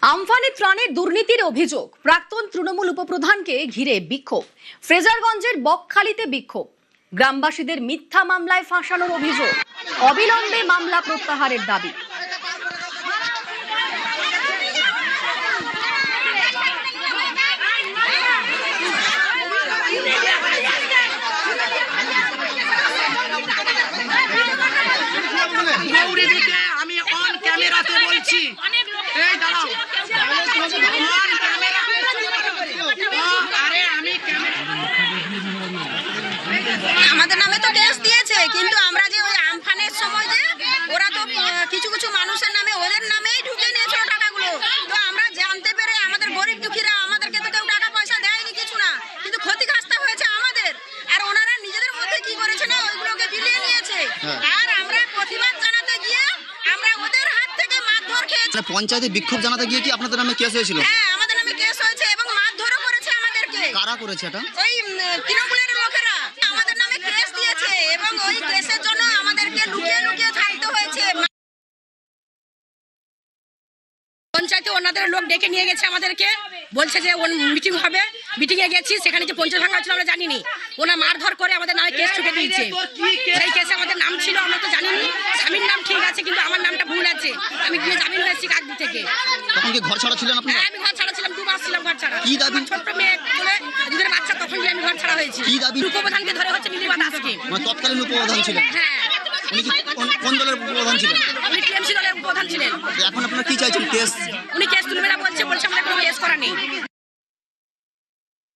আমফানে ত্রাণের দুর্নীতির অভিযোগ, প্রাক্তন তৃণমূল উপপ্রধানকে ঘিরে বিক্ষোভ। ফ্রেজারগঞ্জের বকখালিতে বিক্ষোভ। গ্রামবাসীদের মিথ্যা মামলায় ফাঁসানোর অভিযোগ, অবিলম্বে মামলা প্রত্যাহারের দাবি। আমি অন ক্যামেরাতে বলছি, এই দাঁড়াও, অন ক্যামেরা, আরে আমি আমাদের নামে তো কেস দিয়েছে, কিন্তু আমরা যে ওই আমফানের সময় যে ওরা তো কিছু কিছু মানুষের নামে ওদের নামেই ঢুকে নিয়েছিল টাকাগুলো। তো আমরা জানতে পেরে আমাদের গরিব দুঃখীরা, আমাদেরকে তো কেউ টাকা পয়সা দেয়নি কিছু না, কিন্তু ক্ষতিগ্রস্ত হয়েছে আমাদের। আর ওনারা নিজেদের মধ্যে কি করেছে না, ওইগুলোকে বিলিয়ে নিয়েছে। আর আমরা প্রতিবাদ জানাতে গিয়ে আমরা ওদের হাত থেকে মারধর খেয়েছি। পঞ্চায়েতে বিক্ষোভ জানাতে গিয়ে কি আপনাদের নামে কেস হয়েছিল? হ্যাঁ, আমাদের নামে কেস হয়েছে এবং মারধরও করেছে আমাদেরকে। কারা করেছে এটা? ওই তৃণমূলের লোকেরা আমাদের নামে কেস দিয়েছে এবং ওই কেসের জন্য আমাদেরকে লুকিয়ে লুকিয়ে থাকতে হয়েছে। পঞ্চায়েতে ওনাদের লোক ডেকে নিয়ে গেছে আমাদেরকে, বলছে যে মিটিং হবে, মিটিং এ গেছি, সেখানে যে পঞ্চায়েত ভাঙা ছিল আমরা জানিনি, ওনা মারধর করে আমাদের নামে কেস ঠুকে দিয়েছে। সেই কেসে আমাদের নাম ছিল, আমরা তো জানিনি। স্বামীর নাম ঠিক আছে, কিন্তু আমার নামটা ভুল আছে। আমি গিয়ে জামিন হয়েছি কাকদি থেকে। তখন কি ঘর ছাড়া ছিলেন আপনি? হ্যাঁ, আমি ঘর ছাড়া ছিলাম, 2 মাস ছিলাম ঘর ছাড়া। কি দাবি? ছোট্ট মেয়ে বলে দুধের বাচ্চা, তখন গিয়ে আমি ঘর ছাড়া হয়েছি। কি দাবি? উপপ্রধানকে ধরে হচ্ছে নীলিমা দাসকে। মানে তৎকালীন উপপ্রধান ছিলেন? হ্যাঁ, উনি কি কোন দলের উপপ্রধান ছিলেন? উনি টিএমসি দলের উপপ্রধান ছিলেন। এখন আপনারা কি চাইছেন? কেস? উনি কেস তুলবে না বলছে, আমাদের কোনো কেস করা নেই।